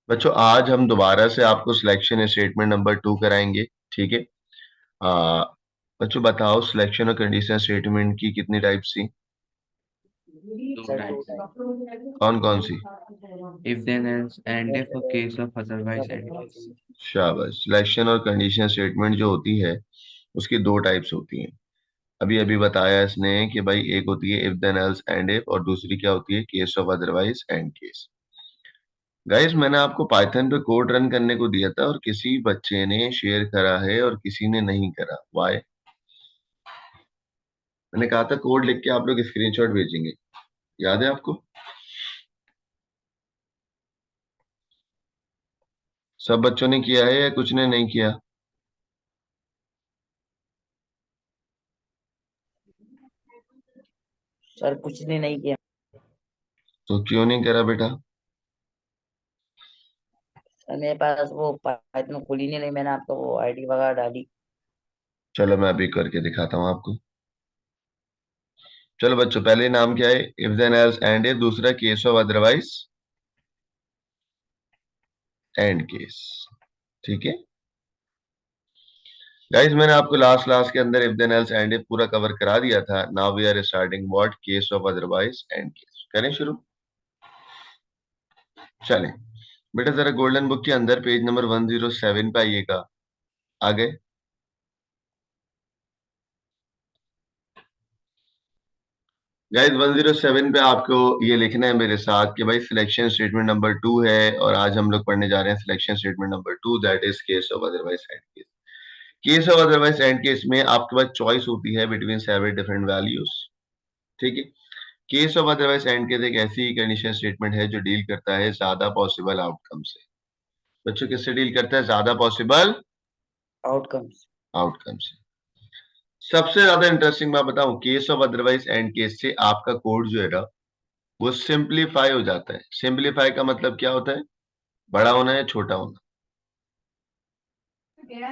बच्चों आज हम दोबारा से आपको सिलेक्शन स्टेटमेंट नंबर 2 कराएंगे। ठीक है। आ, बच्चों बताओ सिलेक्शन और कंडीशन स्टेटमेंट की कितनी टाइप्स थी? Two types. कौन कौन सी? If then else and if a case of otherwise and case. शाबाश। सिलेक्शन और कंडीशन स्टेटमेंट जो होती है उसकी दो टाइप्स होती हैं। अभी अभी बताया इसने कि भाई एक होती है if then else end if, और दूसरी क्या होती है? Case of otherwise end case. Guys मैंने आपको पाइथन पे कोड रन करने को दिया था और किसी बच्चे ने शेयर करा है और किसी ने नहीं करा। वाई? मैंने कहा था कोड लिख के आप लोग स्क्रीनशॉट भेजेंगे, याद है आपको? सब बच्चों ने किया है या कुछ ने नहीं किया? सर कुछ ने नहीं किया। तो क्यों नहीं करा बेटा? सर मेरे पास वो पाइथन खुली नहीं, मैंने आपको वो आईडी वगैरह डाली। चलो मैं अभी करके दिखाता हूँ आपको। चलो बच्चों, पहले नाम क्या है? If then else end if, दूसरा case of otherwise end case. ठीक है गाइस, मैंने आपको लास्ट क्लास के अंदर if then else end if पूरा कवर करा दिया था। Now we are starting what? Case of otherwise end case. करें शुरू? चलें बेटा, जरा गोल्डन बुक के अंदर पेज नंबर 107 पे आइएगा। आ गए? गाइस 107 पे आपको ये लिखना है मेरे साथ कि भाई सिलेक्शन स्टेटमेंट नंबर 2 है, और आज हम लोग पढ़ने जा रहे हैं selection statement number 2, that is case of otherwise end case. Case of otherwise end case में आपके पास चॉइस होती है बिटवीन 7 डिफरेंट वैल्यूज। ठीक है। Case of otherwise end case एक ऐसी कंडीशन स्टेटमेंट है जो डील करता है ज्यादा पॉसिबल आउटकम से। बच्चों किससे डील करता है? ज्यादा पॉसिबल आउटकम्स। आउटकम से। सबसे ज्यादा इंटरेस्टिंग बात बताऊं, case of otherwise end case से आपका कोड जो है ना वो सिंप्लीफाई हो जाता है। सिंप्लीफाई का मतलब क्या होता है? बड़ा होना या छोटा होना?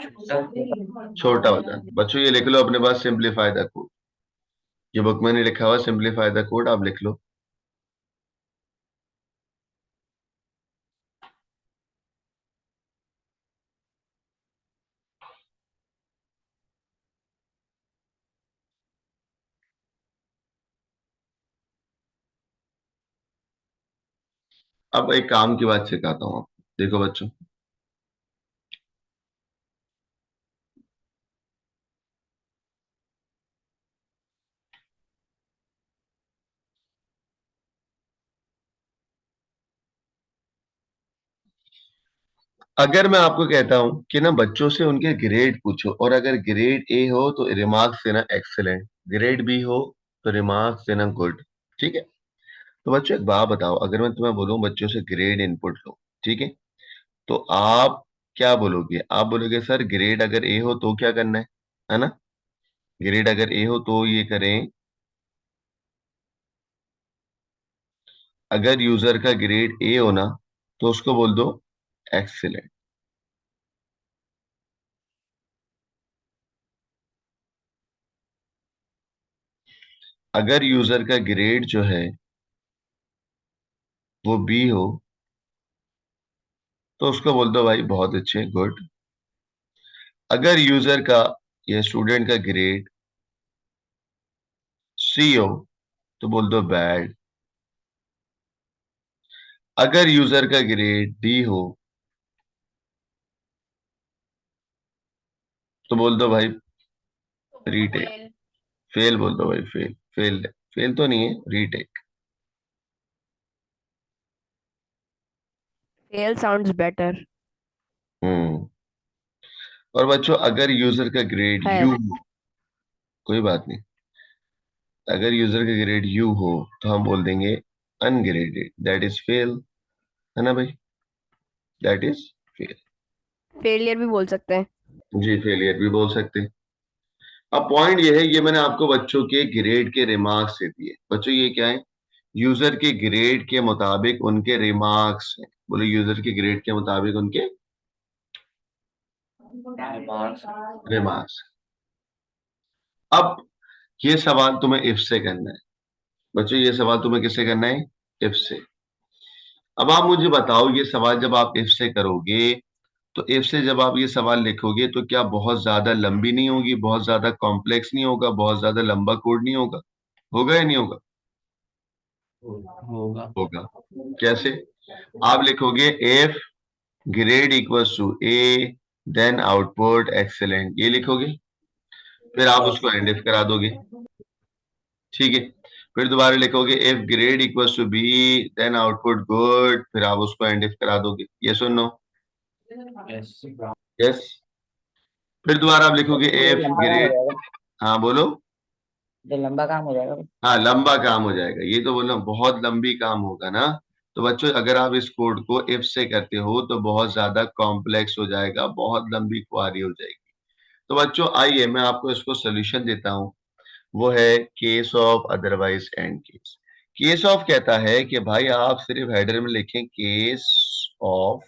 छोटा। छोटा हो जाना। बच्चों ये लिख लो अपने पास, सिंप्लीफाई द कोड। ये बुक में नहीं लिखा हुआ, सिंप्लीफाई द कोड आप लिख लो। अब एक काम की बात सिखाता हूँ आपको। देखो बच्चों, अगर मैं आपको कहता हूं कि ना बच्चों से उनके ग्रेड पूछो, और अगर ग्रेड ए हो तो रिमार्क्स देना एक्सेलेंट, ग्रेड बी हो तो रिमार्क्स देना गुड। ठीक है। तो बच्चों एक बात बताओ, अगर मैं तुम्हें बोलूं बच्चों से ग्रेड इनपुट लो, ठीक है, तो आप क्या बोलोगे? आप बोलोगे सर ग्रेड अगर ए हो तो क्या करना है ना? ग्रेड अगर ए हो तो ये करें। अगर यूजर का ग्रेड ए हो ना तो उसको बोल दो एक्सीलेंट। अगर यूजर का ग्रेड जो है वो बी हो तो उसको बोल दो भाई बहुत अच्छे, गुड। अगर यूजर का या स्टूडेंट का ग्रेड सी हो तो बोल दो बैड। अगर यूजर का ग्रेड डी हो तो बोल दो भाई रीटेक। फेल। फेल बोल दो भाई, फेल। फेल फेल तो नहीं है, retake. Fail sounds better. Hmm. और बच्चों अगर यूजर का ग्रेड यू खैर। हो, कोई बात नहीं, अगर यूजर का ग्रेड यू हो तो हम बोल देंगे अनग्रेडेड, दैट इज फेल। है ना भाई? That is fail. फेलियर भी बोल सकते हैं। जी फेलियर भी बोल सकते हैं। अब पॉइंट ये है, ये मैंने आपको बच्चों के ग्रेड के रिमार्क्स से दिए। बच्चों ये क्या है? यूजर के ग्रेड के मुताबिक उनके रिमार्क्स हैं। बोलो यूजर के ग्रेड के मुताबिक उनके Remarks. रिमार्क्स। अब ये सवाल तुम्हें इफ से करना है। बच्चों ये सवाल तुम्हें किससे करना है? इफ से। अब आप मुझे बताओ, ये सवाल जब आप इफ से करोगे, तो इफ से जब आप ये सवाल लिखोगे तो क्या बहुत ज्यादा लंबी नहीं होगी, बहुत ज्यादा कॉम्प्लेक्स नहीं होगा, बहुत ज्यादा लंबा कोड नहीं होगा? होगा या नहीं होगा? होगा। होगा। कैसे? आप लिखोगे if grade equals to A, then output excellent, ये लिखोगे, फिर आप यस। उसको एंड इफ करा दोगे। ठीक है। फिर दोबारा लिखोगे if grade equals to B, then output good, फिर आप उसको एंड इफ करा दोगे। ये सुनो। यस। यस। फिर दोबारा आप लिखोगे ये इफ लंबा काम हो ग्रेड। जाएगा। हाँ बोलो। ये लंबा काम हो जाएगा। हाँ, लंबा काम हो जाएगा, ये तो बोलो बहुत लंबी काम होगा ना। तो बच्चों, अगर आप इस कोड को इफ से करते हो तो बहुत ज्यादा कॉम्प्लेक्स हो जाएगा, बहुत लंबी क्वारी हो जाएगी। तो बच्चों आइए मैं आपको इसको सोल्यूशन देता हूँ। वो है case of otherwise end case. Case of कहता है कि भाई आप सिर्फ हेडर में लिखें केस ऑफ,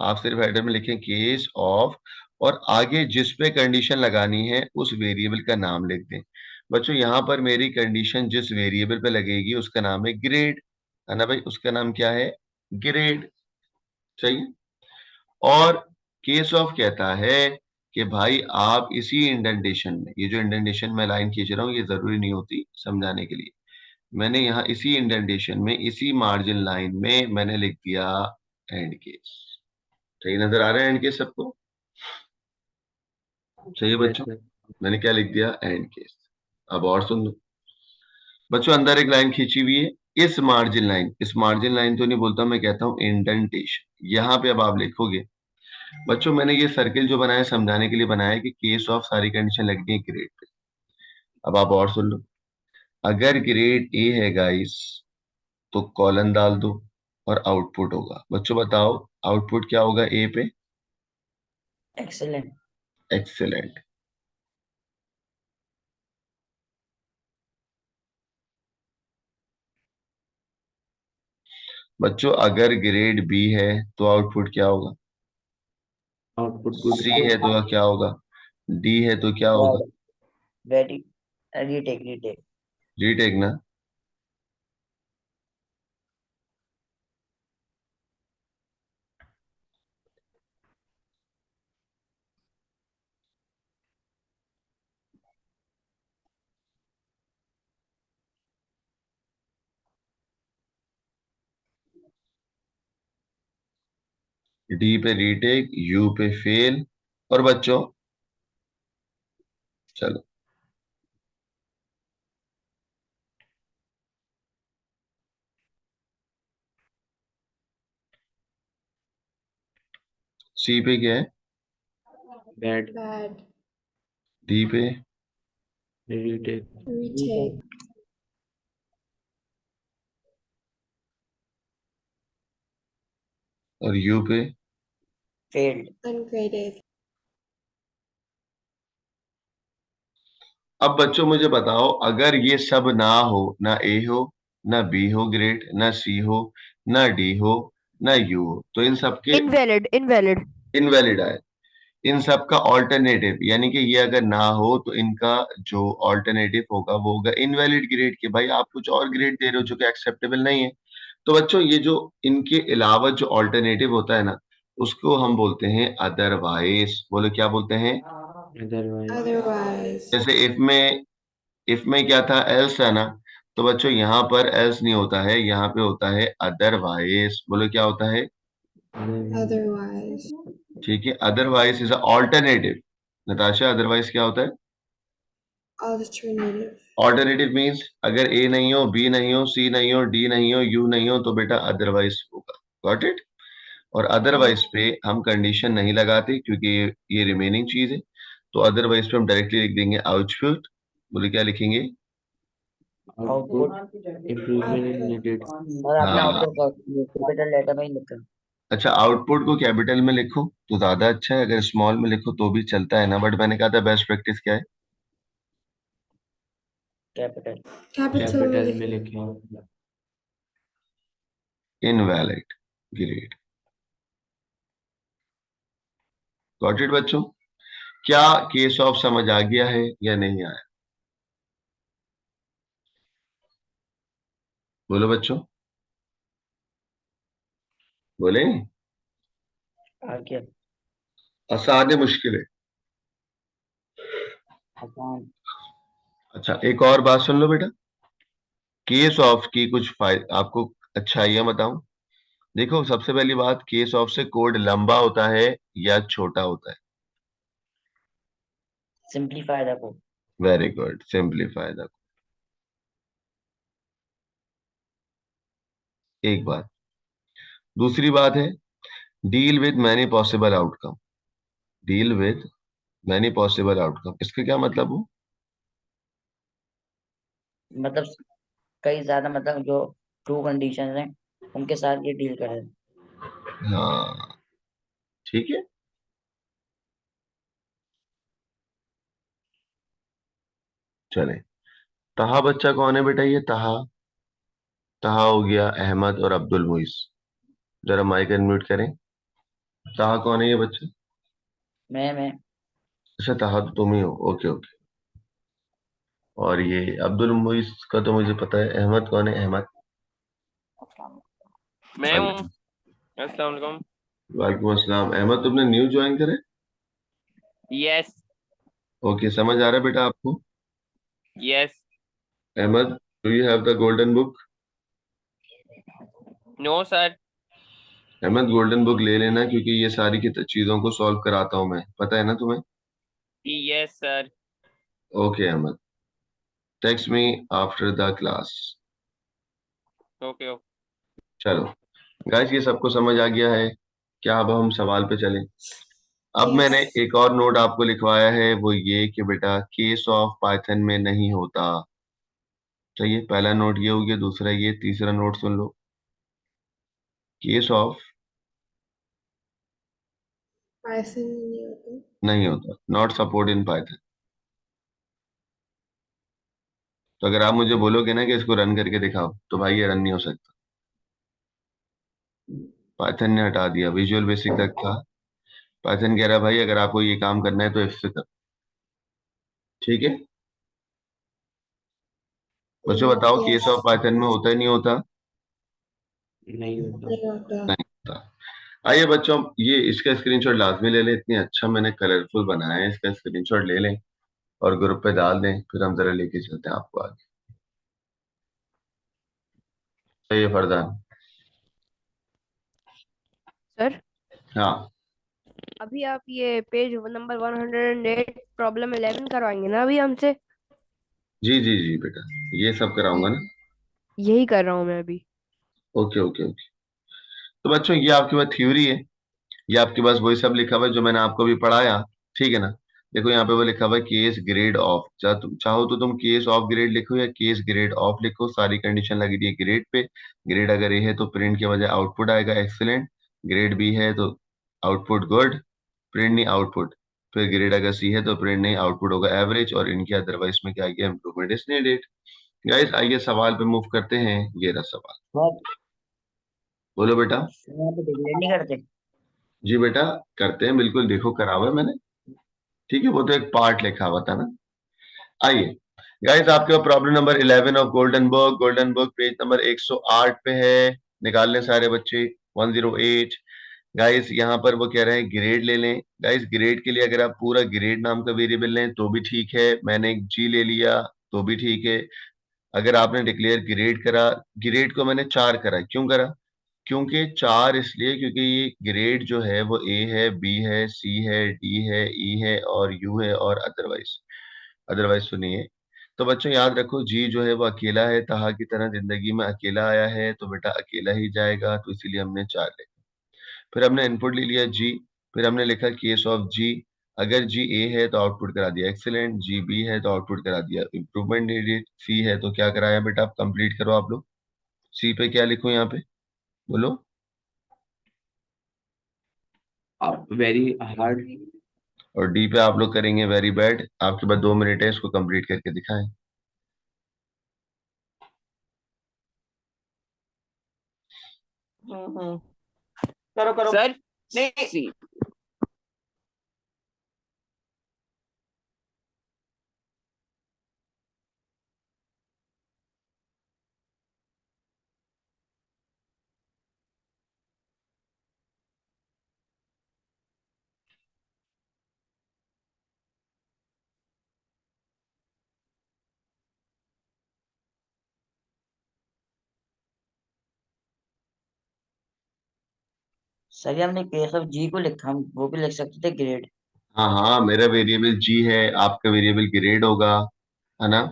आप सिर्फ हेडर में लिखें केस ऑफ, और आगे जिस पे कंडीशन लगानी है उस वेरिएबल का नाम लिख दें। बच्चों यहाँ पर मेरी कंडीशन जिस वेरिएबल पे लगेगी उसका नाम है ग्रेड, है ना भाई? उसका नाम क्या है? ग्रेड। चाहिए। और केस ऑफ कहता है कि भाई आप इसी इंडेंटेशन में, ये जो इंडेंटेशन में लाइन खींच रहा हूँ ये जरूरी नहीं होती समझाने के लिए, मैंने यहाँ इसी इंडेंटेशन में, इसी मार्जिन लाइन में मैंने लिख दिया एंड केस। सही नजर आ रहा है एंड केस सबको? चाहिए यस बच्चों? सर। मैंने क्या लिख दिया? And case. अब और सुन लो बच्चों, अंदर एक लाइन खींची हुई है, इस मार्जिन लाइन, इस मार्जिन लाइन तो नहीं बोलता, मैं कहता हूं इंडेंटेशन। यहाँ पे अब आप लिखोगे, बच्चों मैंने ये सर्किल जो बनाया समझाने के लिए बनाया है कि केस ऑफ सारी कंडीशन लगनी है ग्रेड पे। अब आप और सुन लो, अगर ग्रेड ए है गाइस तो कॉलन डाल दो और आउटपुट होगा। बच्चों बताओ आउटपुट क्या होगा ए पे? एक्सेलेंट। एक्सेलेंट। बच्चों अगर ग्रेड बी है तो आउटपुट क्या होगा? Output good. सी है तो क्या होगा? डी है तो क्या होगा? Very retake retake. रीटेक ना? डी पे रीटेक, यू पे फेल, और बच्चों चलो सी पे क्या है? बैड। bad, डी पे? रीटेक। retake, और यू पे? फेल्ड। ungraded, अब बच्चों मुझे बताओ, अगर ये सब ना हो, ना ए हो, ना बी हो ग्रेड, ना सी हो, ना डी हो, ना यू हो, तो इन सबके इनवैलिड इनवैलिड। इनवैलिड आए। इन सब का ऑल्टरनेटिव, यानी कि ये अगर ना हो तो इनका जो ऑल्टरनेटिव होगा वो होगा इनवैलिड ग्रेड, के भाई आप कुछ और ग्रेड दे रहे हो जो कि एक्सेप्टेबल नहीं है। तो बच्चों ये जो इनके अलावा जो ऑल्टरनेटिव होता है ना, उसको हम बोलते हैं अदरवाइज। बोलो क्या बोलते हैं? अदरवाइज। otherwise, जैसे इफ में क्या था? एल्स है ना? तो बच्चों यहाँ पर एल्स नहीं होता है, यहाँ पे होता है अदरवाइज। बोलो क्या होता है? otherwise, ठीक है, otherwise is alternative. Natasha otherwise क्या होता है? alternative, ऑल्टरनेटिव मीन्स अगर ए नहीं हो, बी नहीं हो, सी नहीं हो, डी नहीं हो, यू नहीं हो, तो बेटा अदरवाइज होगा। Got it? और अदरवाइज पे हम कंडीशन नहीं लगाते क्योंकि ये रिमेनिंग चीज है। तो अदरवाइज पे हम डायरेक्टली लिख देंगे आउटपुट। बोले क्या लिखेंगे? Output improvement in output, needed. और आपने हाँ। आउटपुट कैपिटल लेटर में ही लिखा। अच्छा, आउटपुट को कैपिटल में लिखो तो ज्यादा अच्छा है, अगर स्मॉल में लिखो तो भी चलता है ना, बट मैंने कहा था बेस्ट प्रैक्टिस क्या है? कैपिटल। capital कैपिटल में में लिखें। Invalid grade. गॉट इट बच्चों? क्या केस ऑफ समझ आ गया है या नहीं आया? बोलो बच्चों। बोले आगे आसान है मुश्किल है? आसान। अच्छा, एक और बात सुन लो बेटा। केस ऑफ की कुछ फायदे आपको, अच्छाइयां बताऊं। देखो, सबसे पहली बात, केस ऑफ से कोड लंबा होता है या छोटा होता है? Simplify the code. Very good, simplify the. एक बात। दूसरी बात है, deal with many possible outcome. Deal with many possible outcome, इसका क्या मतलब हो? मतलब कई ज्यादा, मतलब जो ट्रू कंडीशन हैं उनके साथ ये डील करे। हाँ, ठीक है। चले, तहा बच्चा कौन है बेटा? ये तहा। तहा हो गया अहमद और अब्दुल मुइस। जरा माइक अनम्यूट करें। तहा कौन है ये बच्चा? मैं अच्छा, तहा तो तुम ही हो, ओके ओके। और ये अब्दुल मुइस का तो मुझे पता है। अहमद कौन है? अहमद। मैं हूँ। अस्सलाम वालेकुम। वालेकुम अस्सलाम। अहमद, तुमने न्यू ज्वाइन करे? यस ओके, समझ आ रहा है बेटा आपको? Yes. Ahmed, do you have the golden book? No sir. Ahmed, golden book ले लेना, क्योंकि ये सारी की चीजों को सॉल्व कराता हूं मैं, पता है ना तुम्हें? Yes sir. Okay Ahmed, text me after the class. Okay okay. चलो गाइस, ये सबको समझ आ गया है क्या? अब हम सवाल पे चलें। अब मैंने Yes. एक और नोट आपको लिखवाया है, वो ये कि बेटा केस ऑफ पाइथन में नहीं होता। चाहिए, पहला नोट ये हो गया, दूसरा ये, तीसरा note soon low. Case of Python Newton. नहीं होता, नॉट सपोर्ट इन पाइथन। तो अगर आप मुझे बोलोगे ना कि इसको रन करके दिखाओ, तो भाई ये रन नहीं हो सकता। पाइथन ने हटा दिया, विजुअल बेसिक तक था। पाइथन कह रहा है भाई अगर आपको ये काम करना है तो इससे कर। ठीक है बच्चों, बताओ केस ऑफ Yes. पाइथन में होता ही नहीं होता? नहीं होता। Newton. नहीं होता। आइए बच्चों, ये इसका स्क्रीनशॉट लाजमी ले लें। इतनी अच्छा मैंने कलरफुल बनाया है, इसका स्क्रीनशॉट ले लें और ग्रुप पे डाल दें, फिर हम जरा लेके चलते हैं आपको आगे। सही है फरदान? सर, हाँ अभी आप ये पेज नंबर 108 प्रॉब्लम 11 करवाएंगे ना अभी हमसे? जी जी जी बेटा, ये सब कराऊंगा ना। यही कर रहा हूँ मैं अभी। Okay okay okay. तो बच्चों, ये आपके पास थ्योरी है, ये आपके पास वही सब लिखा हुआ है जो मैंने आपको भी पढ़ाया। ठीक है ना? देखो यहाँ पे वो लिखा हुआ है केस ग्रेड ऑफ। चाहो तो तुम केस ऑफ ग्रेड लिखो या केस ग्रेड ऑफ लिखो, सारी कंडीशन लगी थी ग्रेड पे। ग्रेड अगर ए है तो प्रिंट के बजाय आउटपुट आएगा एक्सीलेंट। ग्रेड बी है तो आउटपुट गुड, प्रिंट नहीं आउटपुट। फिर ग्रेड अगर सी है तो प्रिंट नहीं, आउटपुट होगा एवरेज। और इनके अदरवाइज में क्या गया, इंप्रूवमेंट इज नीडेड। गाइस आइए सवाल पे मूव करते हैं। ये रहा सवाल, बहुत। बोलो बेटा। यहाँ पे डिक्लेयर नहीं करते। जी बेटा, करते हैं बिल्कुल, देखो करा हुआ है मैंने। ठीक है, वो तो एक पार्ट लिखा हुआ था ना। आइए गाइस, आपके problem number 11 of golden book. Golden book page number 108 पे है। निकाल लें सारे बच्चे। 108। गाइस यहाँ पर वो कह रहे हैं ग्रेड ले लें। गाइस ग्रेड के लिए अगर आप पूरा ग्रेड नाम का वेरिएबल लें तो भी ठीक है, मैंने एक जी ले लिया तो भी ठीक है। अगर आपने डिक्लेयर ग्रेड करा, ग्रेड को मैंने 4 करा, क्यों करा? क्योंकि 4 इसलिए क्योंकि ये ग्रेड जो है वो ए है, बी है, सी है, डी है, ई है और यू है और अदरवाइज। अदरवाइज सुनिए। तो बच्चों याद रखो, जी जो है वो अकेला है, तहा की तरह जिंदगी में अकेला आया है तो बेटा अकेला ही जाएगा, तो इसीलिए हमने 4 लिखा। फिर हमने इनपुट ले लिया जी। फिर हमने लिखा केस ऑफ जी। अगर जी ए है तो आउटपुट करा दिया एक्सीलेंट, जी बी है तो आउटपुट करा दिया इंप्रूवमेंट नीडेड, सी है तो क्या कराया बेटा? आप कंप्लीट करो आप लोग। सी पे क्या लिखूं यहाँ पे, बोलो। आप वेरी हार्ड। और डी पे आप लोग करेंगे वेरी बैड। आपके पास 2 मिनट है, इसको कंप्लीट करके दिखाएं। करो करो सर। नहीं सी। सर ये हमने केस ऑफ जी को लिखा, हम वो भी लिख सकते थे ग्रेड। हाँ हाँ, मेरा वेरिएबल जी है, आपका वेरिएबल ग्रेड होगा, है ना।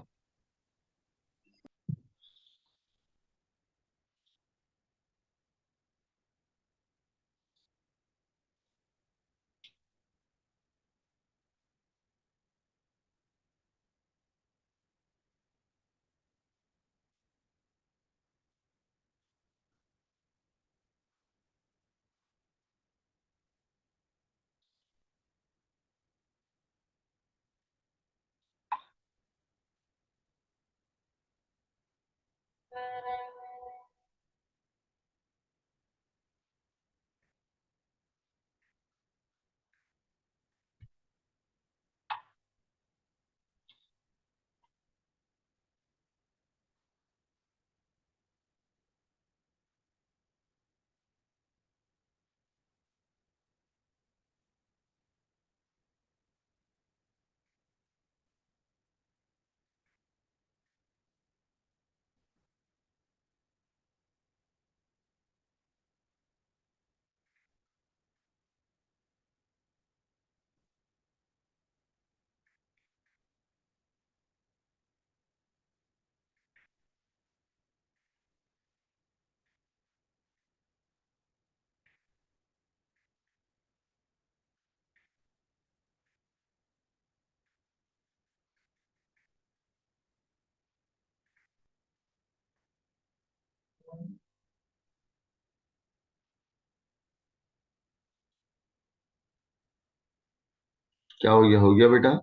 क्या हो गया बेटा।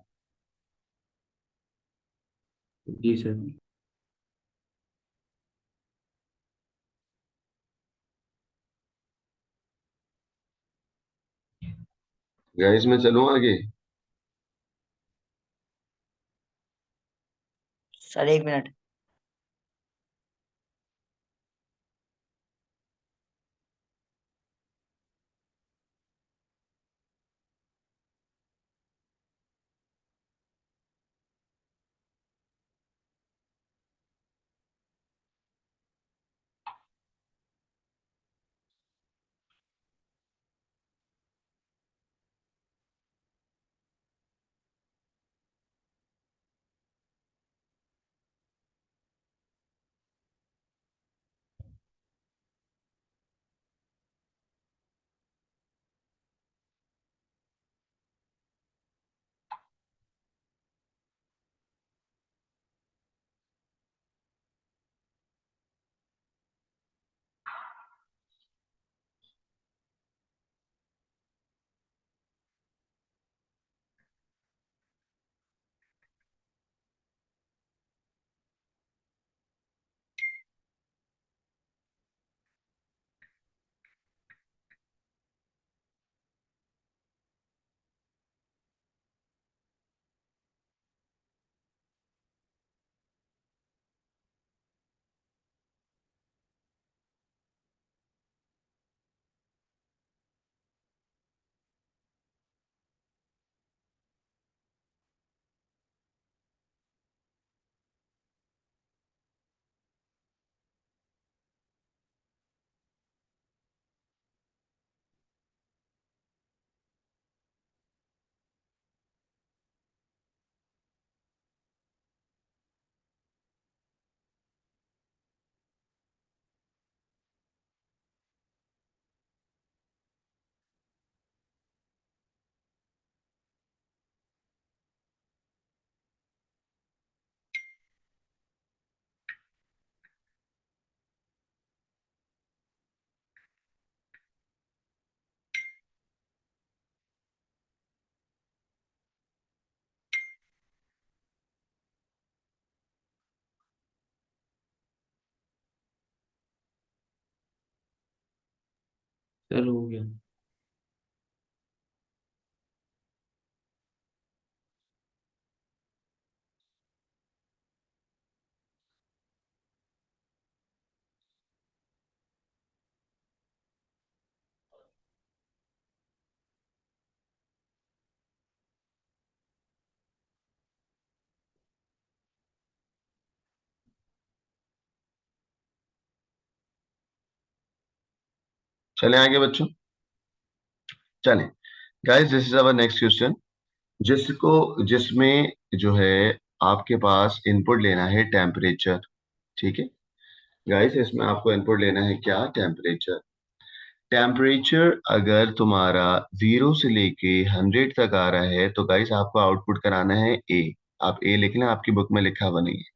जी सर। गाइस मैं चलूं आगे। Sir 1 minute. सर हो गया। चलें आगे बच्चों। चलें guys, this is our next question, जिसमें जो है आपके पास इनपुट लेना है टेम्परेचर। ठीक है गाइस, इसमें आपको इनपुट लेना है क्या? टेम्परेचर। टेम्परेचर अगर तुम्हारा 0 से लेके 100 तक आ रहा है तो गाइस आपको आउटपुट कराना है ए। आप ए लिख लें, आपकी बुक में लिखा हुआ नहीं है।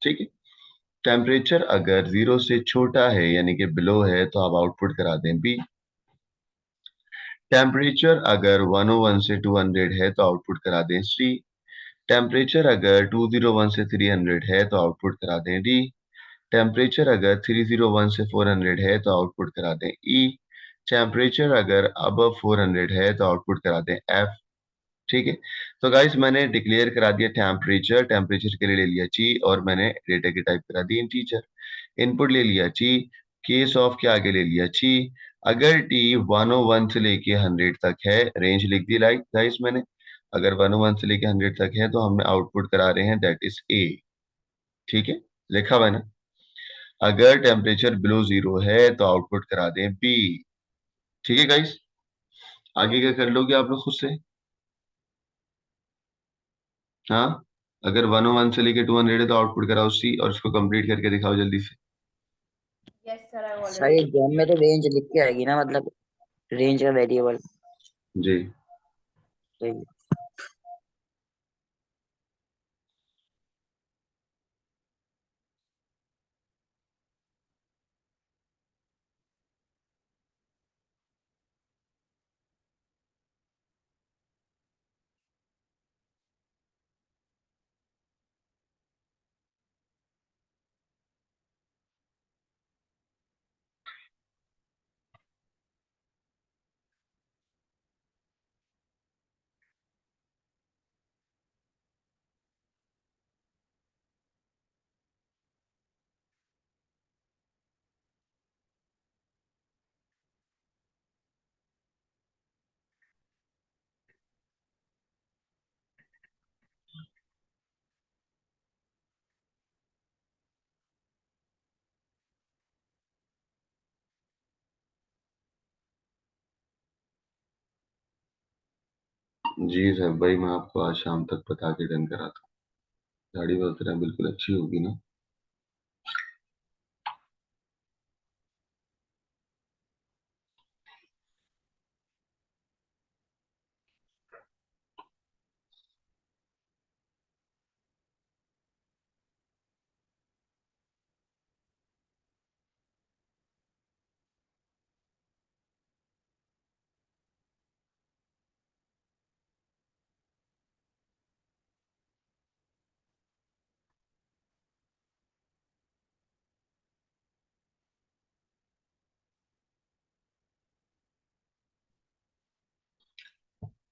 ठीक है, टेम्परेचर अगर 0 से छोटा है यानी कि बिलो है तो आप आउटपुट करा दें बी। टेम्परेचर अगर 101 से 200 है तो आउटपुट करा दें सी। टेम्परेचर अगर 201 से 300 है तो आउटपुट करा दें डी। टेम्परेचर अगर 301 से 400 है तो आउटपुट करा दें ई। टेम्परेचर अगर अब 400 है तो आउटपुट करा दें एफ। ठीक है, तो गाइस मैंने डिक्लेयर करा दिया टेम्परेचर, टेम्परेचर के लिए ले लिया ची और मैंने डेटा की टाइप करा दी इंटीजर। इनपुट ले लिया ची, केस ऑफ के आगे ले लिया ची। अगर टी 101 से लेके 100 तक है, रेंज लिख दी लाइक गाइस मैंने। अगर 101 से लेके 100 तक है तो हम आउटपुट करा रहे हैं दैट इज ए। ठीक है, लिखा हुआ है ना। अगर टेम्परेचर बिलो 0 है तो आउटपुट करा दें बी। ठीक है गाइस, आगे क्या कर लोगे आप लोग खुद से? हाँ, अगर 101 से लेके 200 है तो आउटपुट कराओ सी और इसको कंप्लीट करके दिखाओ जल्दी से। यस सर, आई सर ये गेम में तो रेंज लिख के आएगी ना, मतलब रेंज का वेरिएबल। जी, सही। जी सर भाई, मैं आपको आज शाम तक बता के डन कराता हूँ। गाड़ी वगैरह बिल्कुल अच्छी होगी ना?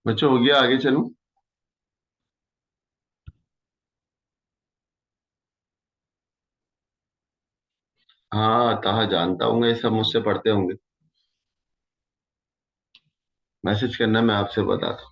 बच्चों हो गया, आगे चलूं? हाँ ताहा जानता हूँ, ये सब मुझसे पढ़ते होंगे। मैसेज करना, मैं आपसे बताता हूँ।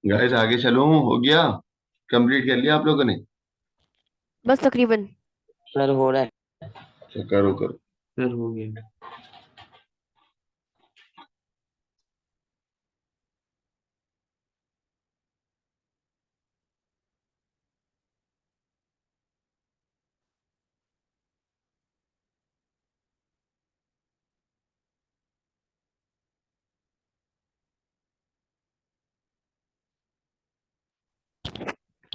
गाइस आगे चलूं? हो गया, कंप्लीट कर लिया आप लोगों ने? बस तकरीबन। सर हो रहा है। तो करो करो। सर हो गया।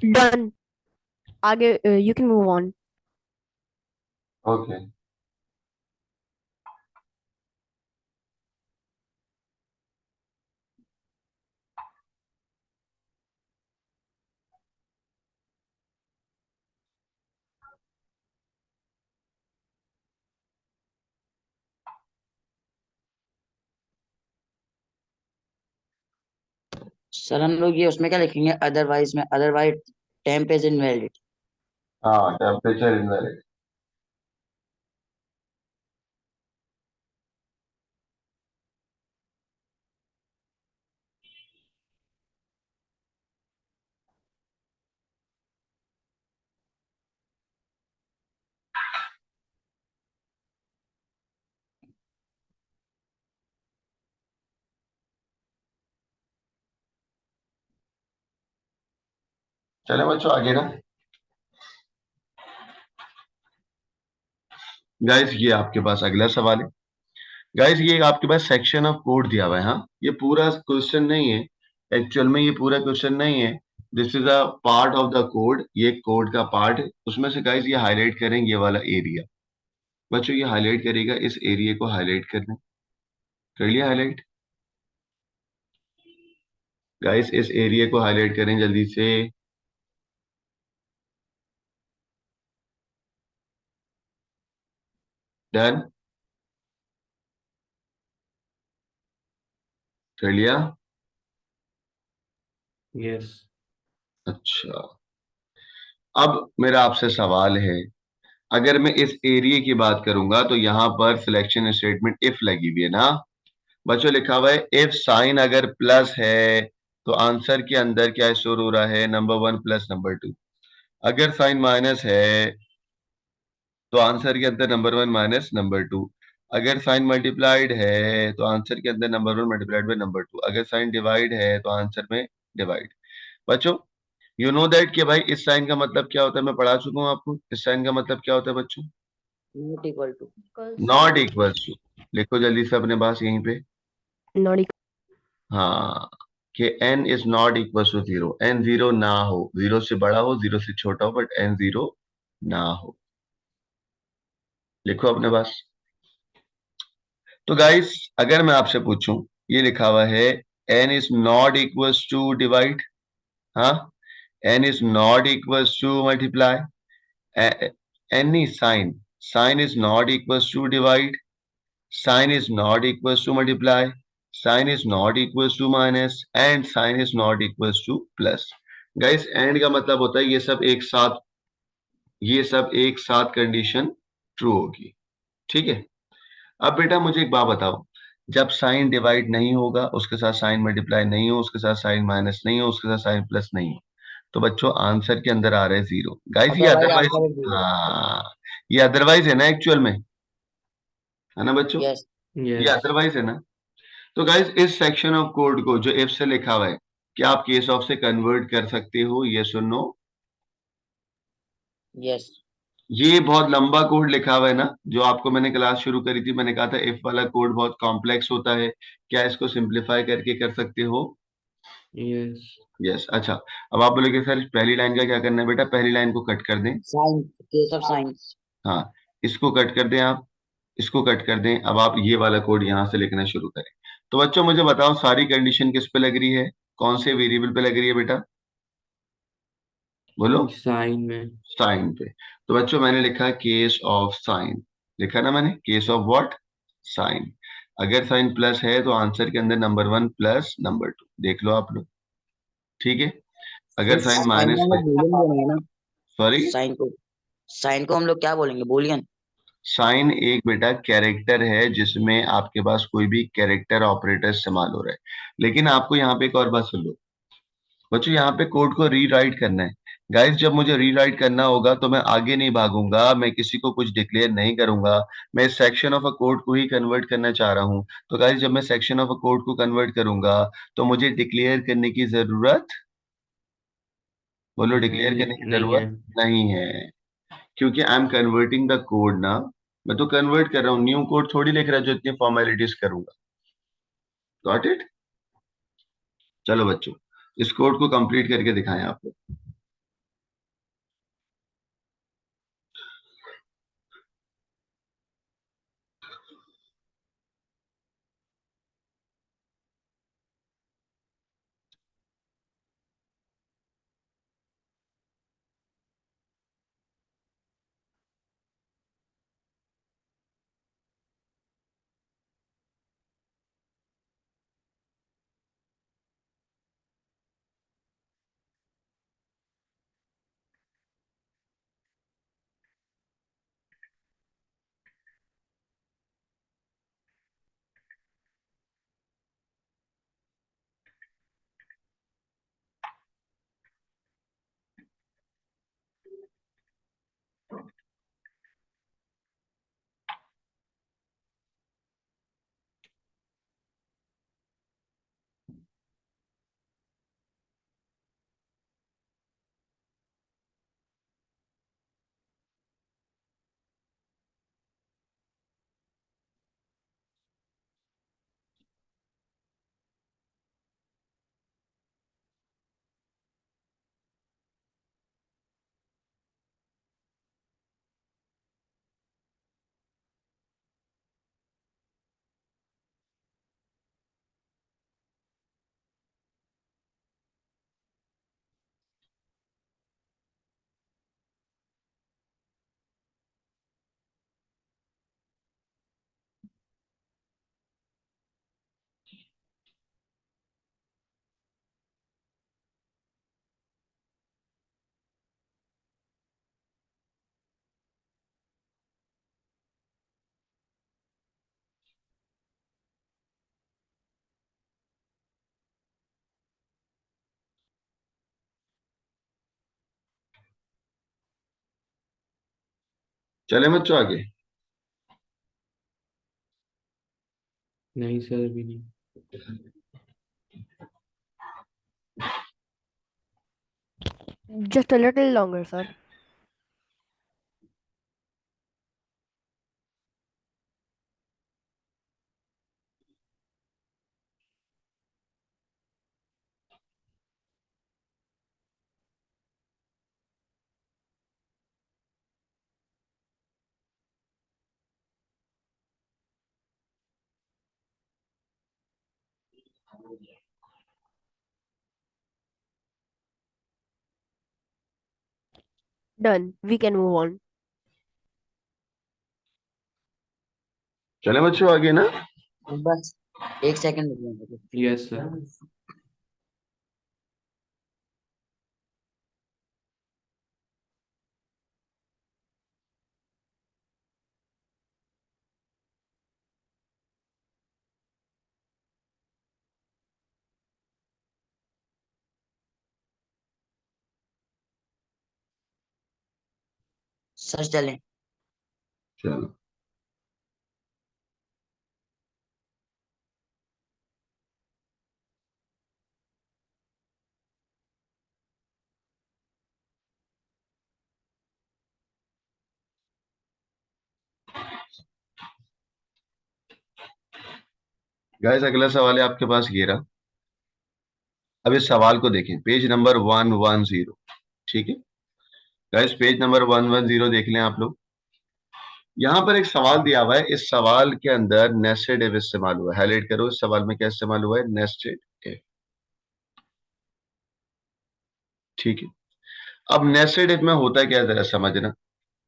डन। आगे you can move on. Okay, sir हम लोग ये उसमें क्या लिखेंगे, अदरवाइज में, अदरवाइज टेम्प इज इनवैलिड। हाँ, टेम्परेचर इनवैलिड। चले बच्चों आगे ना। गाइस ये आपके पास अगला सवाल है। गाइस ये आपके पास सेक्शन ऑफ कोड दिया हुआ है। हाँ, ये पूरा क्वेश्चन नहीं है, एक्चुअल में ये पूरा क्वेश्चन नहीं है। This is a part of the code, ये कोड का पार्ट है। उसमें से गाइस ये हाईलाइट करेंगे, ये वाला एरिया। बच्चों ये हाईलाइट करेगा, इस एरिया को हाईलाइट करना। कर लिया हाईलाइट? गाइस इस एरिया को हाईलाइट करें जल्दी से। डन? कर लिया? यस। अच्छा, अब मेरा आपसे सवाल है, अगर मैं इस एरिया की बात करूंगा तो यहां पर सिलेक्शन स्टेटमेंट इफ लगी हुई है ना। बच्चों लिखा हुआ है इफ साइन अगर प्लस है तो आंसर के अंदर क्या स्टोर हो रहा है, number one plus number two. अगर साइन माइनस है तो आंसर के अंदर number one minus number two. अगर साइन मल्टीप्लाइड है तो आंसर के अंदर number one multiplied by number two. अगर साइन डिवाइड है तो आंसर में डिवाइड। बच्चों यू नो दैट कि भाई इस साइन का मतलब क्या होता है, मैं पढ़ा चुका हूं आपको। इस साइन का मतलब क्या होता है बच्चों? Not equal to. Not equal to. लिखो जल्दी से अपने पास यहीं पे। नॉट हाँ, कि n is not equal to zero, n zero ना हो, जीरो से बड़ा हो, जीरो से छोटा हो, बट n जीरो ना हो। लिखो अपने पास। तो गाइस अगर मैं आपसे पूछूं, ये लिखा हुआ है n is not equal to divide, हाँ, n is not equal to multiply, any sign, sign is not equal to divide, sign is not equal to multiply, sign is not equal to minus, and sign is not equal to plus. Guys and का मतलब होता है ये सब एक साथ, ये सब एक साथ कंडीशन ट्रू होगी। ठीक है। अब बेटा मुझे एक बात बताओ, जब साइन डिवाइड नहीं होगा, उसके साथ साइन मल्टीप्लाई नहीं हो, उसके साथ साइन माइनस नहीं हो, उसके साथ साइन प्लस नहीं हो, तो बच्चों आंसर के अंदर आ रहा है जीरो। गाइस ये otherwise otherwise, answer is zero. हाँ, ये अदरवाइज है ना एक्चुअल में, है ना बच्चों? यस। ये यस। अदरवाइज है ना। तो गाइस इस सेक्शन ऑफ कोड को जो इफ से लिखा हुआ है, क्या आप केस ऑफ से कन्वर्ट कर सकते हो, यस और नो? यस। ये बहुत लंबा कोड लिखा हुआ है ना, जो आपको मैंने क्लास शुरू करी थी, मैंने कहा था इफ वाला कोड बहुत कॉम्प्लेक्स होता है, क्या इसको सिंप्लीफाई करके कर सकते हो? यस। यस। अच्छा, अब आप बोलोगे सर पहली लाइन का क्या करना है? बेटा पहली लाइन को कट कर दें। Sign, case of science. हाँ, इसको कट कर दें आप, इसको कट कर दें। अब आप ये वाला कोड यहां से लिखना शुरू करें। तो बच्चों मुझे बताओ सारी कंडीशन किस पे लग रही है, कौन से वेरिएबल पे लग रही है बेटा? बोलो। साइन में। साइन पे। तो बच्चों मैंने लिखा केस ऑफ साइन, लिखा ना मैंने, केस ऑफ व्हाट? साइन। अगर साइन प्लस है तो आंसर के अंदर number one plus number two, देख लो आप लोग। ठीक है। अगर इस साइन साइन माइनस को हम है, लोग बूलियन बोलेंगे ना। सॉरी, साइन को हम लोग क्या बोलेंगे, बूलियन। साइन एक बेटा कैरेक्टर है जिसमें आपके पास कोई भी कैरेक्टर ऑपरेटर इस्तेमाल हो रहा है। लेकिन आपको यहाँ पे एक और बात सुन लो बच्चों, यहाँ पे कोड को रीराइट करना है। गाइस जब मुझे रीराइट करना होगा तो मैं आगे नहीं भागूंगा, मैं किसी को कुछ डिक्लेयर नहीं करूंगा, मैं इस सेक्शन ऑफ अ कोड को ही कन्वर्ट करना चाह रहा हूं। तो गाइस जब मैं सेक्शन ऑफ अ कोड को कन्वर्ट करूंगा तो मुझे डिक्लेयर करने की जरूरत, बोलो, डिक्लेयर नहीं, करने की नहीं है। जरूरत नहीं है, क्योंकि I am converting the code ना। मैं तो कन्वर्ट कर रहा हूँ, न्यू कोड थोड़ी लिख रहा है जो इतनी फॉर्मेलिटीज करूंगा। Got it? चलो बच्चों इस कोड को कंप्लीट करके दिखाएं आप लोग। चले बच्चों आगे। नहीं सर अभी नहीं। Just a little longer, sir. Done. We can move on. चले बच्चों आगे ना। बस एक सेकंड रुक जाओ। Yes sir. सर चलें। चलो गाइस, अगला सवाल है आपके पास ये रहा। अब इस सवाल को देखें, पेज नंबर 110। ठीक है गाइस, पेज नंबर 110 देख लें आप लोग। यहां पर एक सवाल दिया हुआ है, इस सवाल के अंदर नेस्टेड इफ इस्तेमाल हुआ है। हाईलाइट करो, इस सवाल में क्या इस्तेमाल हुआ है? Nested if. ठीक है, अब नेस्टेड इफ में होता है क्या, जरा समझना।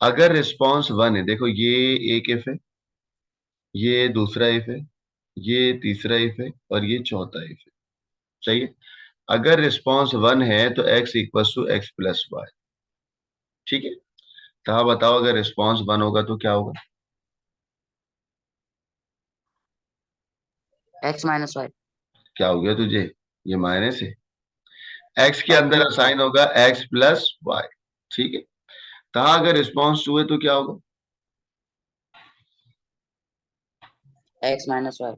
अगर रिस्पॉन्स वन है, देखो ये एक इफ है, ये दूसरा इफ है, ये तीसरा इफ है, और ये चौथा इफ है। सही है। अगर रिस्पॉन्स वन है तो x equal to X plus Y. ठीक है, तो आप बताओ, अगर रिस्पॉन्स वन होगा तो क्या होगा? X minus Y. क्या हो गया तुझे? ये माइनस है, x के अंदर असाइन होगा x प्लस वाई। ठीक है, तो अगर रिस्पॉन्स टू है तो क्या होगा? X minus Y.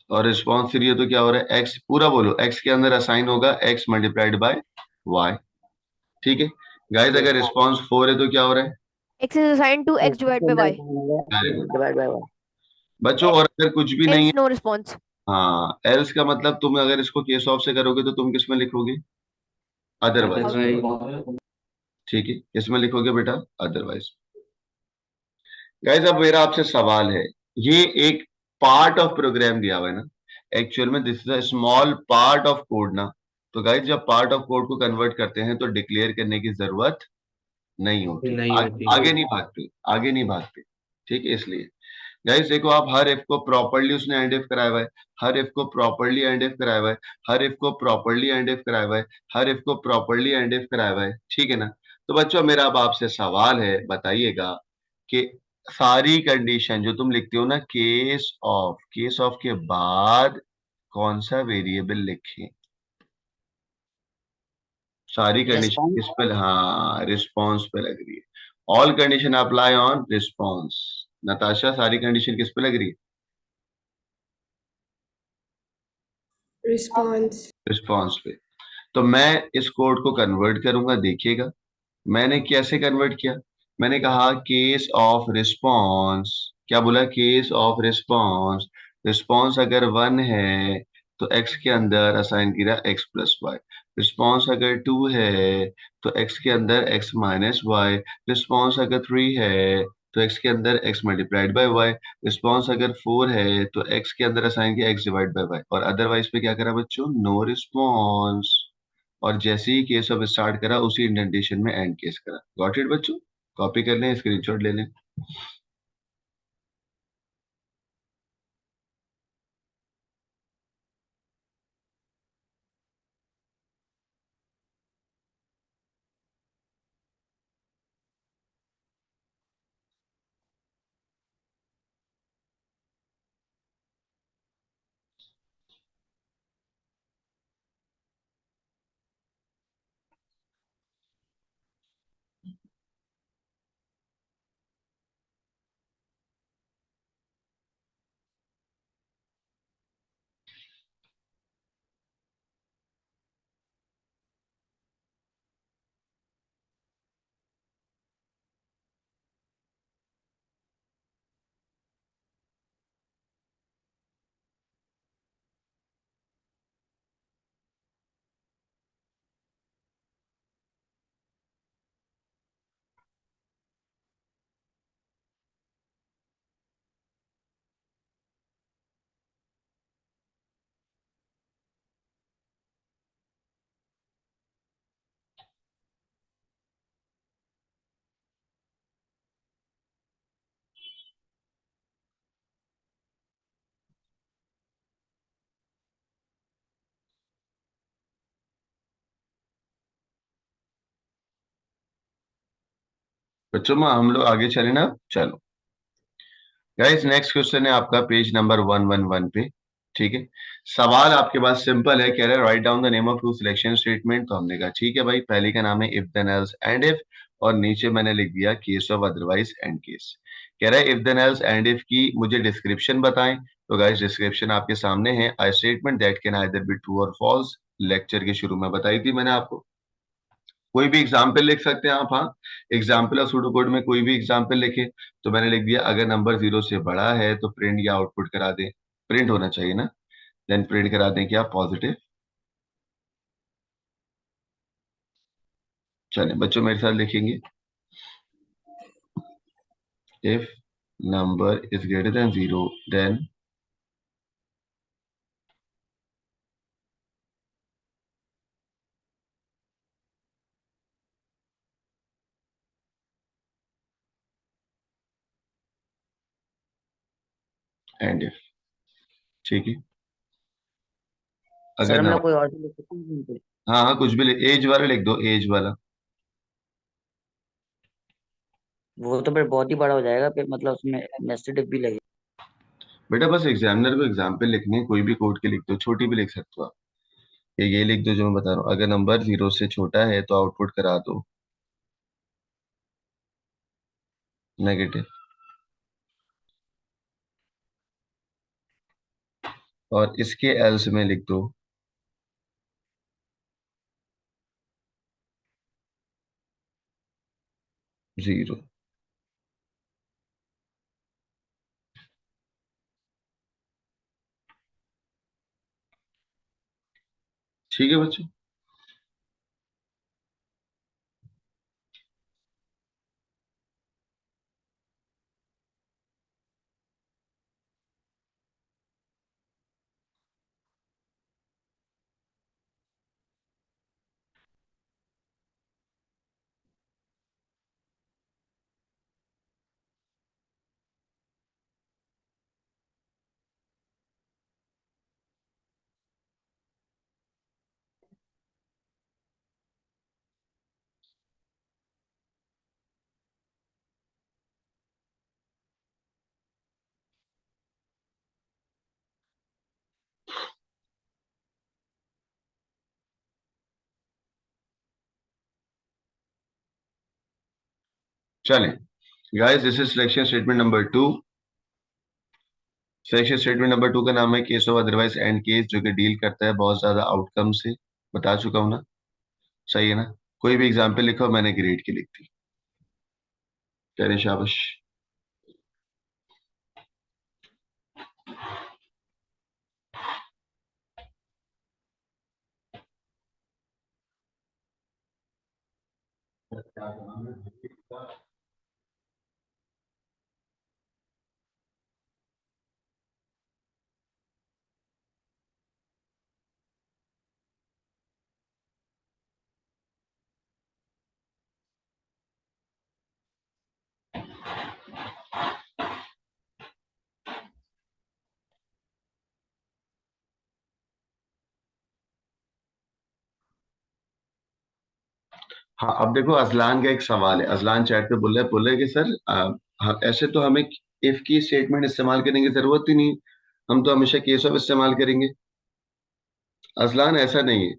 और रिस्पॉन्स थ्री है तो क्या हो रहा है? x, पूरा बोलो, x के अंदर असाइन होगा x मल्टीप्लाइड बाय y। ठीक है गाइस, अगर रिस्पॉन्स फोर है तो क्या हो रहा है? X is assigned to X divided by Y. Very good divide by Y. बच्चों। और अगर कुछ भी नहीं है, Else no response. हाँ, एल्स का मतलब तुम अगर इसको केस ऑफ से करोगे तो तुम किस में लिखोगे? अदरवाइज। अदरवाइज। ठीक है, किसमें लिखोगे बेटा? अदरवाइज। गाइस, अब मेरा आपसे सवाल है, ये एक पार्ट ऑफ प्रोग्राम दिया हुआ है ना, एक्चुअल में this is a small part of code ना। तो गाइस, जब पार्ट ऑफ कोड को कन्वर्ट करते हैं तो डिक्लेयर करने की जरूरत नहीं होती, नहीं होती। आगे नहीं भागते, आगे नहीं भागते। ठीक है, इसलिए गाइस देखो, आप हर इफ को प्रॉपर्ली उसने एंड इफ कराया हुआ है, हर इफ को प्रॉपर्ली एंड इफ कराया हुआ है, हर इफ को प्रॉपर्ली एंड इफ कराया हुआ है, हर इफ को प्रॉपर्ली एंड इफ कराया हुआ है। ठीक है ना। तो बच्चों, मेरा अब आपसे सवाल है, बताइएगा कि सारी कंडीशन जो तुम लिखते हो ना, केस ऑफ के बाद कौन सा वेरिएबल लिखें? सारी कंडीशन रिस्पॉन्स। किस पे? हाँ, रिस्पॉन्स पे लग रही है। All condition apply on response. Natasha, सारी कंडीशन किस पे लग रही है? Response. रिस्पॉन्स पे। तो मैं इस कोड को कन्वर्ट करूंगा, देखिएगा। मैंने कैसे कन्वर्ट किया? मैंने कहा केस ऑफ रिस्पॉन्स। क्या बोला? Case of response. रिस्पॉन्स अगर वन है तो एक्स के अंदर असाइन किया एक्स प्लस वाई। रिस्पॉन्स अगर टू है तो एक्स के अंदर एक्स माइनस वाई। रिस्पॉन्स अगर थ्री है तो एक्स के अंदर X multiplied by Y. Response अगर फोर है तो एक्स के अंदर असाइन किया एक्स डिवाइड बाय वाई। और अदरवाइज पे क्या करा बच्चों? No response. और जैसे ही केस ऑफ स्टार्ट करा, उसी इंडेंटेशन में एंड केस करा। गॉट इट बच्चों? कॉपी कर लें, स्क्रीनशॉट ले लें। बच्चों में हम लोग आगे चले ना, चलो गाइस नेक्स्ट क्वेश्चन है आपका पेज नंबर 111 पे। ठीक है, सवाल आपके पास सिंपल है, कह रहा है right down the name of two selection statement. तो हमने कहा ठीक है भाई, पहले का नाम है if then else end if, और नीचे मैंने लिख दिया case of otherwise end case. कह रहा है if then else end if की मुझे डिस्क्रिप्शन बताएं। तो गाइस डिस्क्रिप्शन आपके सामने है, a statement that can either be true और फॉल्स। लेक्चर के शुरू में बताई थी मैंने आपको, कोई भी एग्जाम्पल लिख सकते हैं आप। हाँ, एग्जाम्पल ऑफ सूडो कोड में कोई भी एग्जाम्पल लिखे। तो मैंने लिख दिया अगर नंबर 0 से बड़ा है तो प्रिंट या आउटपुट करा दें, प्रिंट होना चाहिए ना, देन प्रिंट करा दें क्या, पॉजिटिव। चलिए बच्चों मेरे साथ लिखेंगे, if number is greater than 0 then end if. ठीक है, सर अगर हम ना, लोग कोई और भी लिख सकते हैं यहीं पे? हाँ हाँ कुछ भी लिख, एज वाला लिख दो, एज वाला। वो तो फिर बहुत ही बड़ा हो जाएगा, फिर मतलब उसमें नेस्टेड भी लगेगा। बेटा बस एग्जामिनर को एग्जाम्पल लिखनी है, कोई भी कोड के लिख दो, छोटी भी लिख सकते हो आप। ये लिख दो जो मैं बता रहा हूँ, अगर नंबर 0 से छोटा है तो आउटपुट करा दो नेगेटिव, और इसके एल्स में लिख दो 0। ठीक है बच्चों, चलें guys, this is selection statement number 2। Selection statement number 2 का नाम है case of otherwise end case, जो कि डील करता है बहुत ज्यादा आउटकम से। बता चुका हूं ना, सही है ना। कोई भी एग्जाम्पल लिखो, मैंने ग्रेड की लिख दी। चलिए शाबाश। हाँ अब देखो, अजलान का एक सवाल है, अजलान चैट पे बोल रहे कि सर ऐसे तो हमें इफ की स्टेटमेंट इस्तेमाल करने की जरूरत ही नहीं, हम तो हमेशा केस ऑफ इस्तेमाल करेंगे। अजलान ऐसा नहीं है।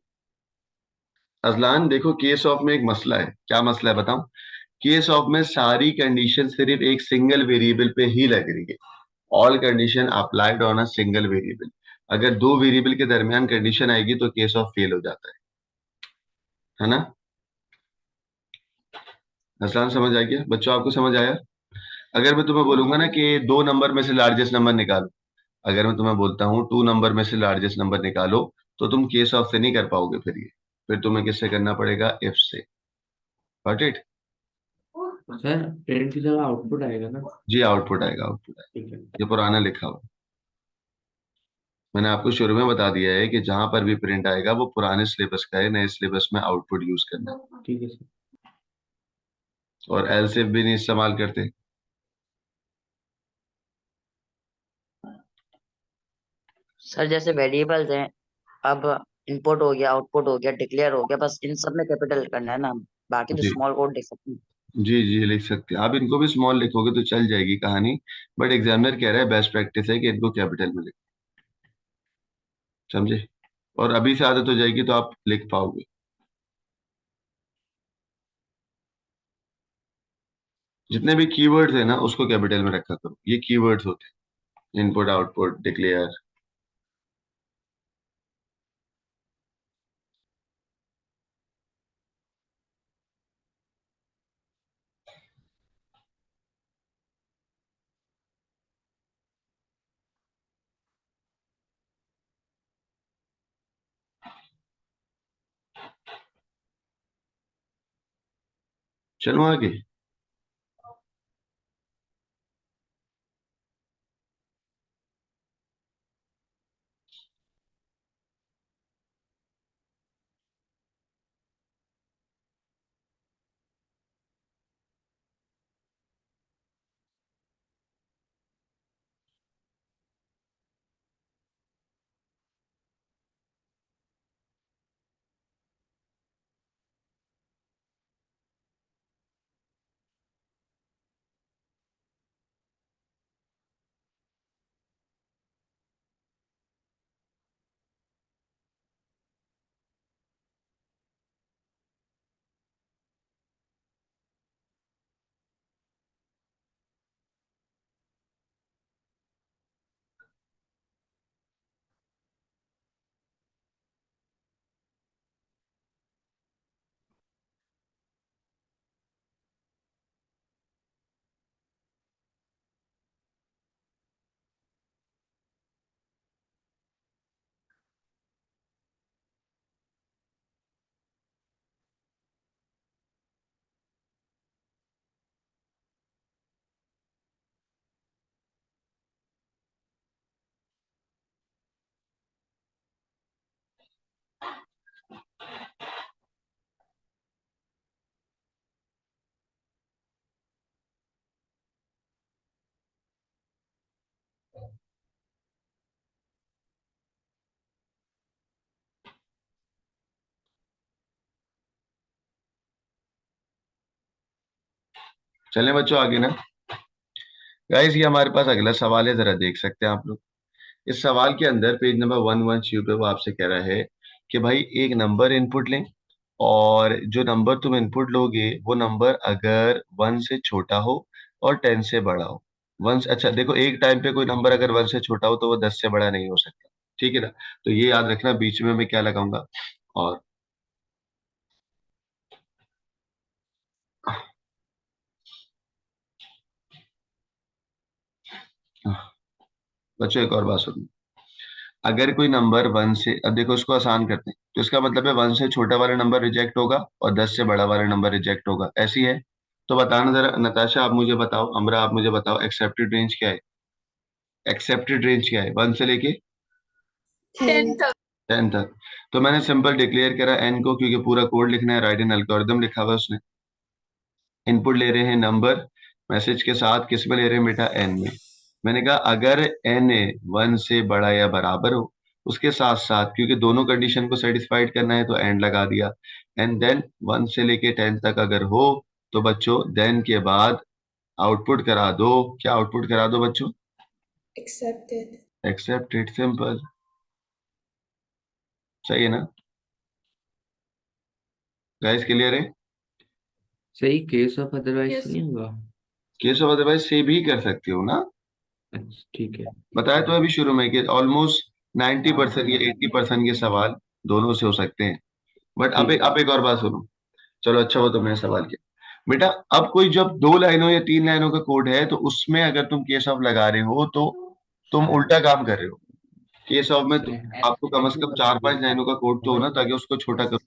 अजलान देखो, केस ऑफ में एक मसला है। क्या मसला है बताऊं? केस ऑफ में सारी कंडीशन सिर्फ एक सिंगल वेरिएबल पे ही लग रही है। All condition applied on a single variable. अगर दो वेरिएबल के दरमियान कंडीशन आएगी तो केस ऑफ फेल हो जाता है ना। अजलान समझ आ गया बच्चों, आपको समझ आया? अगर मैं तुम्हें बोलूंगा ना कि दो नंबर में से लार्जेस्ट नंबर निकालो, अगर मैं तुम्हें बोलता हूँ टू नंबर में से लार्जेस्ट नंबर निकालो, तो तुम केस ऑफ से नहीं कर पाओगे, फिर ये फिर तुम्हें किससे करना पड़ेगा, इफ से। Got it? सर प्रिंट की जगह आउटपुट आएगा ना? जी आउटपुट आएगा, आउटपुट आएगा। ठीक है। ये पुराना लिखा हुआ, मैंने आपको शुरू में बता दिया है कि जहां पर भी प्रिंट आएगा वो पुराने सिलेबस का है, नए सिलेबस में आउटपुट यूज करना है। ठीक है सर। और एलसिफ भी नहीं इस्तेमाल करते। सर जैसे वेरिएबल्स हैं, अब इनपुट हो गया, आउटपुट हो गया, डिक्लेयर हो गया, बस इन सब में कैपिटल करना है ना, बाकी तो जी स्मॉल कोड देख सकते हैं। जी जी लिख सकते हैं आप, इनको भी स्मॉल लिखोगे तो चल जाएगी कहानी, बट एग्जामिनर कह रहा है बेस्ट प्रैक्टिस है कि इनको कैपिटल में लिखो, समझे? और अभी से आदत हो जाएगी तो आप लिख पाओगे। जितने भी कीवर्ड्स है ना उसको कैपिटल में रखा करो, ये कीवर्ड्स होते हैं, इनपुट आउटपुट डिक्लेयर। चलो आगे। चलें बच्चों आगे ना। गाइस ये हमारे पास अगला सवाल है, जरा देख सकते हैं आप लोग। इस सवाल के अंदर पेज नंबर 112 पे वो आपसे कह रहा है कि भाई एक नंबर इनपुट लें, और जो नंबर तुम इनपुट लोगे वो नंबर अगर 1 से छोटा हो और 10 से बड़ा हो। वन, अच्छा देखो, एक टाइम पे कोई नंबर अगर 1 से छोटा हो तो वो 10 से बड़ा नहीं हो सकता, ठीक है ना? तो ये याद रखना, बीच में मैं क्या लगाऊंगा। और बच्चों एक और बात सुनो, अगर कोई नंबर 1 से, अब देखो इसको आसान करते हैं, तो इसका मतलब है 1 से छोटा वाला नंबर रिजेक्ट होगा और 10 से बड़ा वाला नंबर रिजेक्ट होगा, ऐसी है? तो बताना जरा, नताशा आप मुझे बताओ, अमरा आप मुझे बताओ, एक्सेप्टेड रेंज क्या है? एक्सेप्टेड रेंज क्या है 1 से लेके 10 तक। 10 तक? तो मैंने सिंपल डिक्लेयर करा एन को, क्योंकि पूरा कोड लिखना है, राइट एन एल्गोरिदम लिखा हुआ है उसने। इनपुट ले रहे हैं नंबर, मैसेज के साथ किस में ले रहे हैं बेटा? एन में। मैंने कहा अगर एन 1 से बड़ा या बराबर हो, उसके साथ साथ क्योंकि दोनों कंडीशन को सेटिस्फाइड करना है तो एंड लगा दिया, एंड देन 1 से लेके 10 तक अगर हो तो बच्चों देन के बाद आउटपुट करा दो। क्या आउटपुट करा दो बच्चों? Accepted. Accepted, simple. सही है ना? गाइस क्लियर है? सही, केस ऑफ अदरवाइज Yes. नहीं होगा? केस ऑफ अदरवाइज से भी कर सकते हो ना, अच्छा ठीक है। बताया तो अभी शुरू में कि ऑलमोस्ट 90% या 80% के सवाल दोनों से हो सकते हैं। बट अब ठीक अब एक और बात सुनो, चलो अच्छा वो तो मैंने सवाल किया बेटा, अब कोई जब 2 लाइनों या 3 लाइनों का कोड है तो उसमें अगर तुम केस ऑफ लगा रहे हो तो तुम उल्टा काम कर रहे हो। केस ऑफ में तो आपको कम से कम 4-5 लाइनों का कोड तो हो ना, ताकि उसको छोटा करो।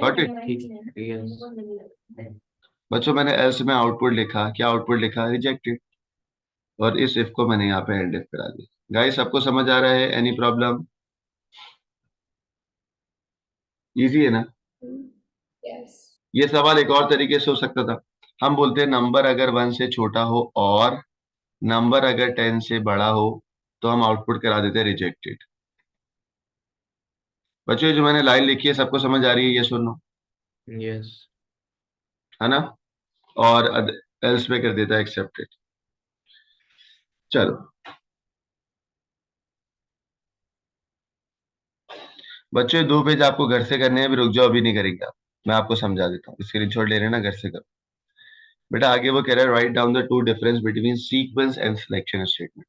Got it? ठीक, यस। बच्चों मैंने एल्स में आउटपुट लिखा, क्या आउटपुट लिखा? रिजेक्टेड। और इस इफ को मैंने यहाँ पे एंड इफ करा दिया। गाइस सबको समझ आ रहा है? Any problem? इजी है ना? Yes. ये सवाल एक और तरीके से हो सकता था, हम बोलते हैं नंबर अगर 1 से छोटा हो और नंबर अगर 10 से बड़ा हो तो हम आउटपुट करा देते हैं रिजेक्टेड। बच्चों ये जो मैंने लाइन लिखी है सबको समझ आ रही है? ये सुनो, यस। है ना? और एल्स पे कर देता है एक्सेप्टेड। चलो बच्चों, 2 पेज आपको घर से करने हैं, अभी रुक जाओ, अभी नहीं करेंगे आप, मैं आपको समझा देता हूँ, स्क्रीनशॉट ले लेना, घर से करो। बेटा आगे वो कह रहा है right down the two difference between sequence and selection statement.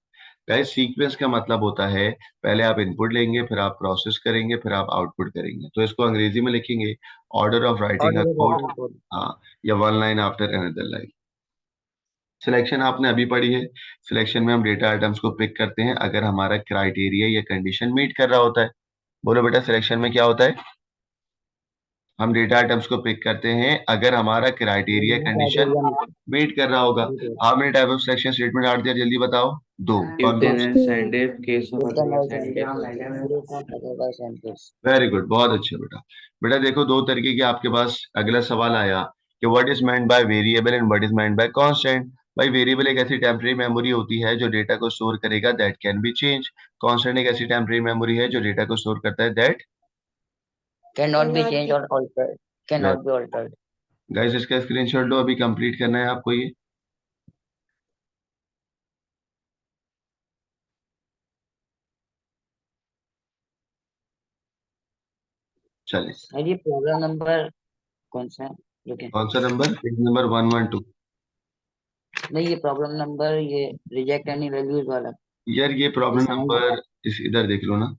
Guys sequence का मतलब होता है पहले आप इनपुट लेंगे, फिर आप प्रोसेस करेंगे, फिर आप आउटपुट करेंगे, तो इसको अंग्रेजी में लिखेंगे order of writing a code, हाँ, या one line after another line. Selection आपने अभी पढ़ी है, सिलेक्शन में हम डेटा आइटम्स को पिक करते हैं अगर हमारा क्राइटेरिया या कंडीशन मीट कर रहा होता है। बोलो बेटा सिलेक्शन में क्या होता है? हम डेटा आइटम्स को पिक करते हैं अगर हमारा क्राइटेरिया कंडीशन मीट कर रहा होगा। How many type of selection statement are there, जल्दी बताओ। 2, कौन कौन से? if then else and if case of otherwise and if very good, बहुत अच्छे बेटा। बेटा देखो दो तरीके के आपके पास अगला सवाल आया कि what is meant by variable and what is meant by constant. भाई वेरिएबल एक ऐसी टेम्परेरी मेमोरी होती है जो डेटा को स्टोर करेगा, that can be change. Constant एक ऐसी टेम्परेरी मेमोरी है जो डेटा को स्टोर करता है, that cannot be changed or altered, cannot be altered. Guys इसका स्क्रीनशॉट लो, अभी कंप्लीट करना है आपको ये। चलिए सर ये प्रॉब्लम नंबर कौन सा है? रुके, कौन सा नंबर? Page number 112। नहीं ये प्रॉब्लम नंबर ये रिजेक्ट एनी वैल्यूज वाला। यार ये प्रॉब्लम नंबर इस इधर देख लो ना।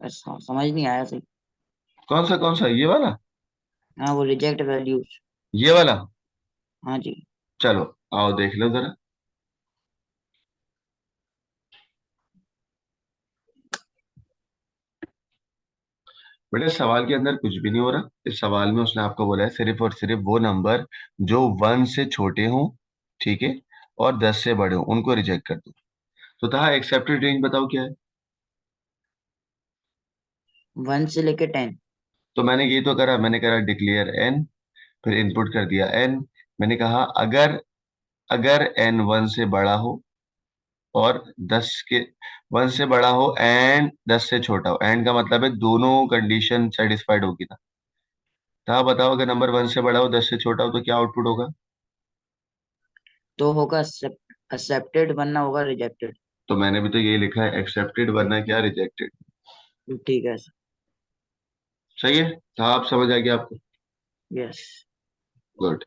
समझ नहीं आया सही। कौन सा ये वाला? हाँ वो रिजेक्ट वैल्यूज। ये वाला? हाँ जी। चलो आओ देख लो जरा। बेटा सवाल के अंदर कुछ भी नहीं हो रहा। इस सवाल में उसने आपको बोला है सिर्फ और सिर्फ वो नंबर जो 1 से छोटे हों, ठीक है, और 10 से बड़े हों, उनको रिजेक्ट कर दो। तो था एक्सेप्टेड रेंज बताओ क्या है? 1 से लेके 10। तो मैंने ये तो करा, मैंने करा डिक्लेयर एन, फिर इनपुट कर दिया एन। मैंने कहा अगर अगर एन 1 से बड़ा हो और 10 के 1 से बड़ा हो एंड 10 से छोटा हो, एंड का मतलब है दोनों कंडीशन सेटिस्फाइड होगी ना। था बताओ अगर नंबर 1 से बड़ा हो 10 से छोटा हो तो क्या आउटपुट होगा? तो होगा एक्सेप्टेड वरना होगा रिजेक्टेड। तो मैंने भी तो ये लिखा है एक्सेप्टेड वरना क्या रिजेक्टेड। ठीक है सर। सही है, था आप समझ आ गया आपको? यस। गुड।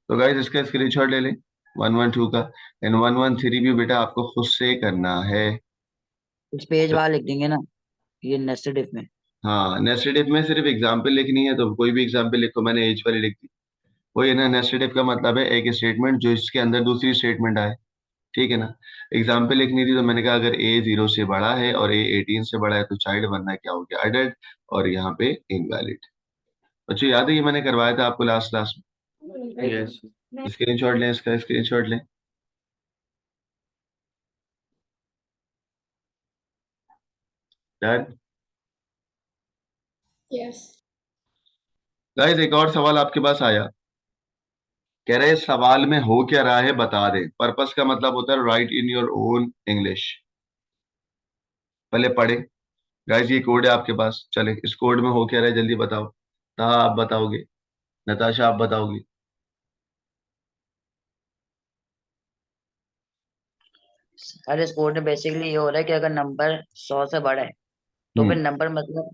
तो गाइस इसका स्क्रीनशॉट ले लें 112 का। एंड 113 भी बेटा आपको खुद से करना है। इस पेज वाला लिख देंगे ना, ये नेस्टेड इफ में। हाँ नेस्टेड इफ में सिर्फ एग्जाम्पल लिखनी है, तो कोई भी एग्जाम्पल लिखो, मैंने एज वाली लिख दी। वही है ना, नेस्टेड इफ का मतलब है एक स्टेटमेंट जो इसके अंदर दूसरी स्टेटमेंट आए, ठीक है ना। एग्जाम्पल लिखनी थी तो मैंने कहा अगर ए 0 से बड़ा है और ए 18 से बड़ा है तो चाइल्ड बनना क्या हो गया? अडल्ट। और यहाँ पे इनवैलिड। बच्चों याद है ये मैंने करवाया था आपको लास्ट क्लास yes में। स्क्रीनशॉट लें, इसका स्क्रीनशॉट लें। डन। Yes. गाइस एक और सवाल आपके पास आया, कह रहे हैं सवाल में हो क्या रहा है बता दें। पर्पस का मतलब होता है right in your own English. पहले पढ़े। गाइस ये कोड है आपके पास, चले इस कोड में हो क्या रहा है जल्दी बताओ। ताहा आप बताओगे, नताशा आप बताओगी। अरे इस कोड में बेसिकली ये हो रहा है कि अगर नंबर 100 से बड़ा है तो फिर नंबर मतलब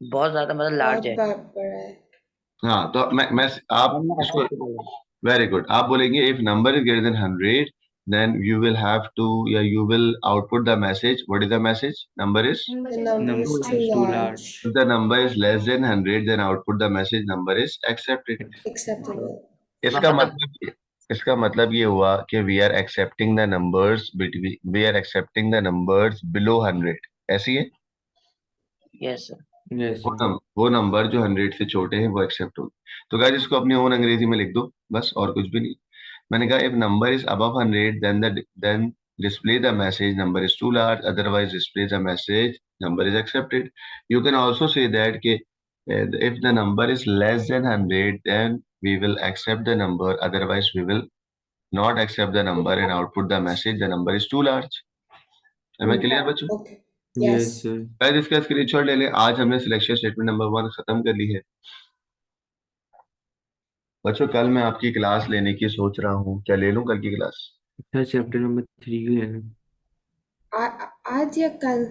बहुत ज्यादा मतलब लार्ज है, बड़ा है। हाँ तो मैं आप वरना इसको acceptable है। वेरी गुड, आप बोलेंगे if number is greater then 100 then you will have to, yeah, you will output the message. What is the message? Number is, The number is number too is too large. large. if the number is less than 100 then output the message number is accepted. Acceptable. इसका मतलब, इसका मतलब ये हुआ कि we are accepting the numbers between, we are accepting the numbers below 100, ऐसी है। Yes sir. yes वो नंबर जो 100 से छोटे हैं वो एक्सेप्ट होंगे। तो गाइस इसको अपनी ओन अंग्रेजी में लिख दो बस, और कुछ भी नहीं। मैंने कहा if number is above 100 then display the message number is too large, otherwise display the message number is accepted. You can also say that कि if the number is less than 100 then we will accept the number, otherwise we will not accept the number and output the message the number is too large. Am I clear बच्चों? Okay. yes Yes. sir guys इसका screenshot ले लें। आज हमने selection statement number 1 खत्म कर ली है। बच्चों कल मैं आपकी क्लास लेने की सोच रहा हूँ, क्या ले लूँ कल की क्लास? सर चैप्टर नंबर 3 की लेना। आज या कल?